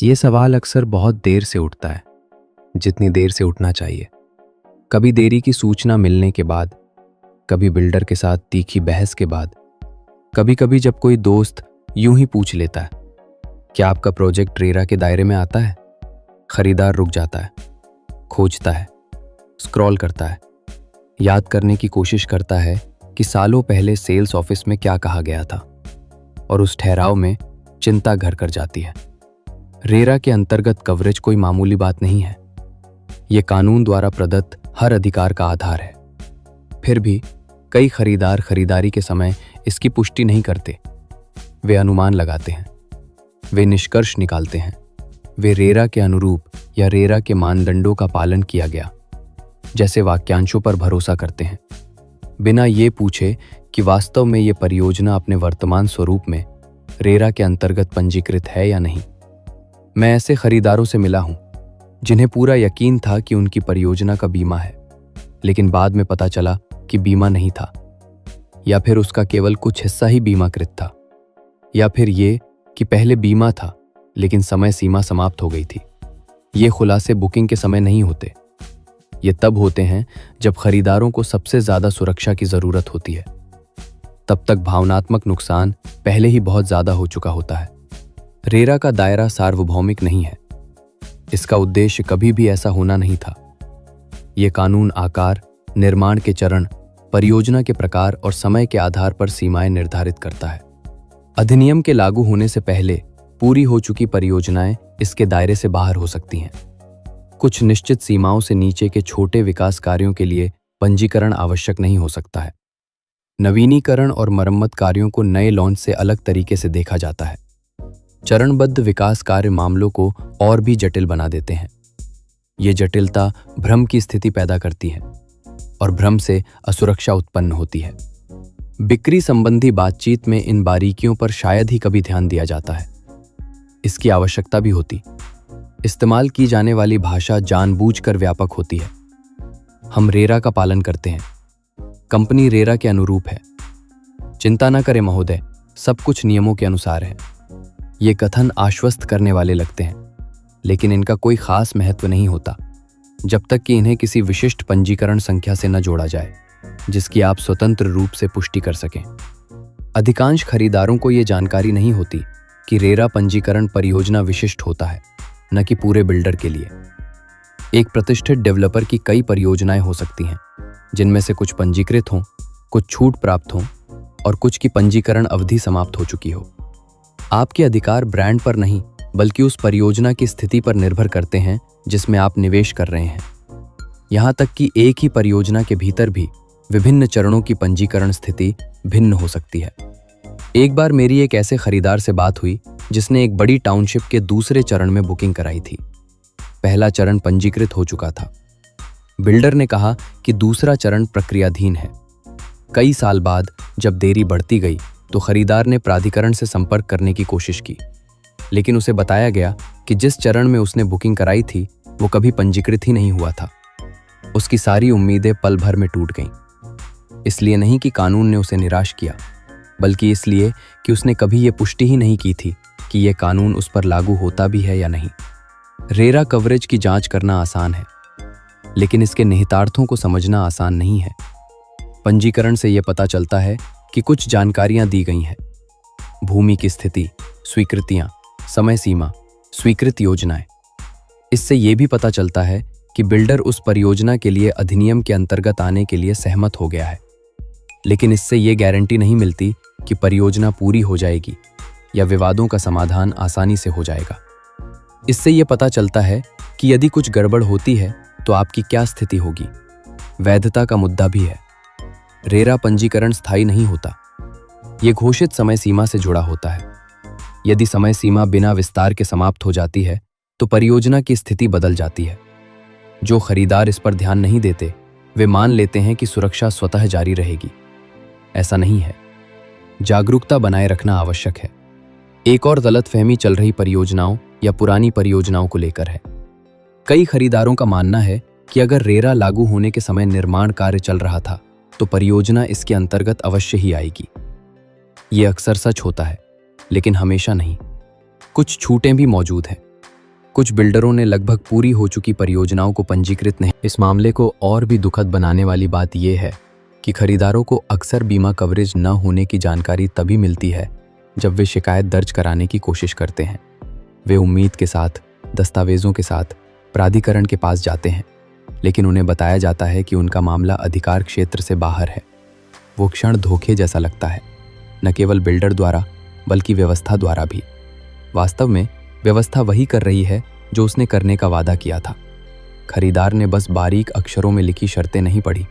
ये सवाल अक्सर बहुत देर से उठता है, जितनी देर से उठना चाहिए। कभी देरी की सूचना मिलने के बाद, कभी बिल्डर के साथ तीखी बहस के बाद, कभी-कभी जब कोई दोस्त यूं ही पूछ लेता है, क्या आपका प्रोजेक्ट रेरा के दायरे में आता है? खरीदार रुक जाता है, खोजता है, स्क्रॉल करता है, याद करने की कोशिश करता है कि सालों पहले सेल्स ऑफिस में क्या कहा गया था, और उस ठहराव में चिंता घर कर जाती है। रेरा के अंतर्गत कवरेज कोई मामूली बात नहीं है। ये कानून द्वारा प्रदत्त हर अधिकार का आधार है। फिर भी कई खरीदार खरीदारी के समय इसकी पुष्टि नहीं करते। वे अनुमान लगाते हैं, वे निष्कर्ष निकालते हैं, वे रेरा के अनुरूप या रेरा के मानदंडों का पालन किया गया जैसे वाक्यांशों पर भरोसा करते हैं, बिना ये पूछे कि वास्तव में ये परियोजना अपने वर्तमान स्वरूप में रेरा के अंतर्गत पंजीकृत है या नहीं। मैं ऐसे खरीदारों से मिला हूं जिन्हें पूरा यकीन था कि उनकी परियोजना का बीमा है, लेकिन बाद में पता चला कि बीमा नहीं था, या फिर उसका केवल कुछ हिस्सा ही बीमाकृत था, या फिर ये कि पहले बीमा था लेकिन समय सीमा समाप्त हो गई थी। ये खुलासे बुकिंग के समय नहीं होते। ये तब होते हैं जब खरीदारों को सबसे ज्यादा सुरक्षा की जरूरत होती है। तब तक भावनात्मक नुकसान पहले ही बहुत ज्यादा हो चुका होता है। रेरा का दायरा सार्वभौमिक नहीं है। इसका उद्देश्य कभी भी ऐसा होना नहीं था। यह कानून आकार, निर्माण के चरण, परियोजना के प्रकार और समय के आधार पर सीमाएं निर्धारित करता है। अधिनियम के लागू होने से पहले पूरी हो चुकी परियोजनाएं इसके दायरे से बाहर हो सकती हैं। कुछ निश्चित सीमाओं से नीचे के छोटे विकास कार्यों के लिए पंजीकरण आवश्यक नहीं हो सकता है। नवीनीकरण और मरम्मत कार्यों को नए लॉन्च से अलग तरीके से देखा जाता है। चरणबद्ध विकास कार्य मामलों को और भी जटिल बना देते हैं। ये जटिलता भ्रम की स्थिति पैदा करती है और भ्रम से असुरक्षा उत्पन्न होती है। बिक्री संबंधी बातचीत में इन बारीकियों पर शायद ही कभी ध्यान दिया जाता है। इसकी आवश्यकता भी होती। इस्तेमाल की जाने वाली भाषा जानबूझकर व्यापक होती है। हम रेरा का पालन करते हैं। कंपनी रेरा के अनुरूप है। चिंता न करें महोदय, सब कुछ नियमों के अनुसार है। ये कथन आश्वस्त करने वाले लगते हैं, लेकिन इनका कोई खास महत्व नहीं होता जब तक कि इन्हें किसी विशिष्ट पंजीकरण संख्या से न जोड़ा जाए, जिसकी आप स्वतंत्र रूप से पुष्टि कर सकें। अधिकांश खरीदारों को ये जानकारी नहीं होती कि रेरा पंजीकरण परियोजना विशिष्ट होता है, न कि पूरे बिल्डर के लिए। एक प्रतिष्ठित डेवलपर की कई परियोजनाएं हो सकती हैं, जिनमें से कुछ पंजीकृत हों, कुछ छूट प्राप्त हों और कुछ की पंजीकरण अवधि समाप्त हो चुकी हो। आपके अधिकार ब्रांड पर नहीं, बल्कि उस परियोजना की स्थिति पर निर्भर करते हैं जिसमें आप निवेश कर रहे हैं। यहां तक कि एक ही परियोजना के भीतर भी विभिन्न चरणों की पंजीकरण स्थिति भिन्न हो सकती है। एक बार मेरी एक ऐसे खरीदार से बात हुई जिसने एक बड़ी टाउनशिप के दूसरे चरण में बुकिंग कराई थी। पहला चरण पंजीकृत हो चुका था। बिल्डर ने कहा कि दूसरा चरण प्रक्रियाधीन है। कई साल बाद जब देरी बढ़ती गई तो खरीदार ने प्राधिकरण से संपर्क करने की कोशिश की, लेकिन उसे बताया गया कि जिस चरण में उसने बुकिंग कराई थी वो कभी पंजीकृत ही नहीं हुआ था। उसकी सारी उम्मीदें पल भर में टूट गईं। इसलिए नहीं कि कानून ने उसे निराश किया, बल्कि इसलिए कि उसने कभी ये पुष्टि ही नहीं की थी कि यह कानून उस पर लागू होता भी है या नहीं। रेरा कवरेज की जांच करना आसान है, लेकिन इसके निहितार्थों को समझना आसान नहीं है। पंजीकरण से यह पता चलता है कि कुछ जानकारियां दी गई हैं। भूमि की स्थिति, स्वीकृतियां, समय सीमा, स्वीकृत योजनाएं। इससे यह भी पता चलता है कि बिल्डर उस परियोजना के लिए अधिनियम के अंतर्गत आने के लिए सहमत हो गया है। लेकिन इससे यह गारंटी नहीं मिलती कि परियोजना पूरी हो जाएगी या विवादों का समाधान आसानी से हो जाएगा। इससे यह पता चलता है कि यदि कुछ गड़बड़ होती है तो आपकी क्या स्थिति होगी। वैधता का मुद्दा भी है। रेरा पंजीकरण स्थायी नहीं होता। यह घोषित समय सीमा से जुड़ा होता है। यदि समय सीमा बिना विस्तार के समाप्त हो जाती है तो परियोजना की स्थिति बदल जाती है। जो खरीदार इस पर ध्यान नहीं देते वे मान लेते हैं कि सुरक्षा स्वतः जारी रहेगी। ऐसा नहीं है। जागरूकता बनाए रखना आवश्यक है। एक और गलतफहमी चल रही परियोजनाओं या पुरानी परियोजनाओं को लेकर है। कई खरीदारों का मानना है कि अगर रेरा लागू होने के समय निर्माण कार्य चल रहा था तो परियोजना इसके अंतर्गत अवश्य ही आएगी। ये अक्सर सच होता है, लेकिन हमेशा नहीं। कुछ छूटें भी मौजूद हैं। कुछ बिल्डरों ने लगभग पूरी हो चुकी परियोजनाओं को पंजीकृत नहीं। इस मामले को और भी दुखद बनाने वाली बात यह है कि खरीदारों को अक्सर बीमा कवरेज न होने की जानकारी तभी मिलती है जब वे शिकायत दर्ज कराने की कोशिश करते हैं। वे उम्मीद के साथ, दस्तावेजों के साथ प्राधिकरण के पास जाते हैं, लेकिन उन्हें बताया जाता है कि उनका मामला अधिकार क्षेत्र से बाहर है। वो क्षण धोखे जैसा लगता है, न केवल बिल्डर द्वारा बल्कि व्यवस्था द्वारा भी। वास्तव में व्यवस्था वही कर रही है जो उसने करने का वादा किया था। खरीदार ने बस बारीक अक्षरों में लिखी शर्तें नहीं पढ़ी।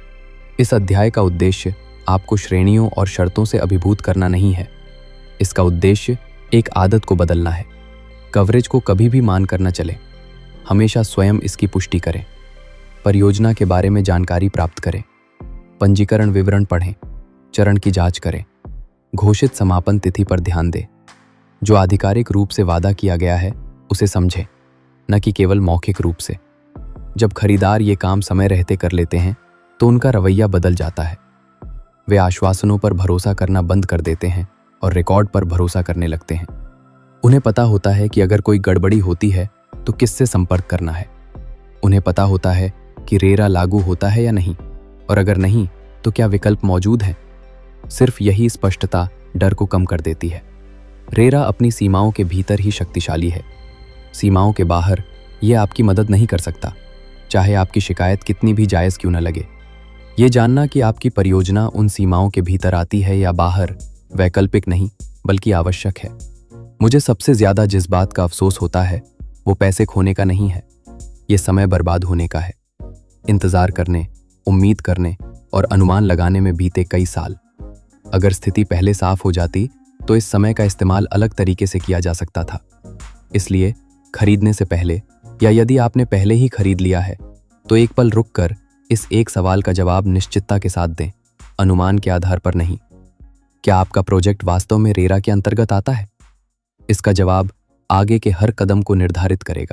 इस अध्याय का उद्देश्य आपको श्रेणियों और शर्तों से अभिभूत करना नहीं है। इसका उद्देश्य एक आदत को बदलना है। कवरेज को कभी भी मान कर न चले, हमेशा स्वयं इसकी पुष्टि करें। परियोजना के बारे में जानकारी प्राप्त करें, पंजीकरण विवरण पढ़ें, चरण की जांच करें, घोषित समापन तिथि पर ध्यान दें। जो आधिकारिक रूप से वादा किया गया है उसे समझें, न कि केवल मौखिक रूप से। जब खरीदार ये काम समय रहते कर लेते हैं तो उनका रवैया बदल जाता है। वे आश्वासनों पर भरोसा करना बंद कर देते हैं और रिकॉर्ड पर भरोसा करने लगते हैं। उन्हें पता होता है कि अगर कोई गड़बड़ी होती है तो किससे संपर्क करना है। उन्हें पता होता है कि रेरा लागू होता है या नहीं, और अगर नहीं तो क्या विकल्प मौजूद है। सिर्फ यही स्पष्टता डर को कम कर देती है। रेरा अपनी सीमाओं के भीतर ही शक्तिशाली है। सीमाओं के बाहर यह आपकी मदद नहीं कर सकता, चाहे आपकी शिकायत कितनी भी जायज़ क्यों न लगे। ये जानना कि आपकी परियोजना उन सीमाओं के भीतर आती है या बाहर वैकल्पिक नहीं बल्कि आवश्यक है। मुझे सबसे ज़्यादा जिस बात का अफसोस होता है वो पैसे खोने का नहीं है, ये समय बर्बाद होने का है। इंतज़ार करने, उम्मीद करने और अनुमान लगाने में बीते कई साल। अगर स्थिति पहले साफ हो जाती तो इस समय का इस्तेमाल अलग तरीके से किया जा सकता था। इसलिए खरीदने से पहले, या यदि आपने पहले ही खरीद लिया है, तो एक पल रुककर इस एक सवाल का जवाब निश्चितता के साथ दें, अनुमान के आधार पर नहीं। क्या आपका प्रोजेक्ट वास्तव में रेरा के अंतर्गत आता है? इसका जवाब आगे के हर कदम को निर्धारित करेगा।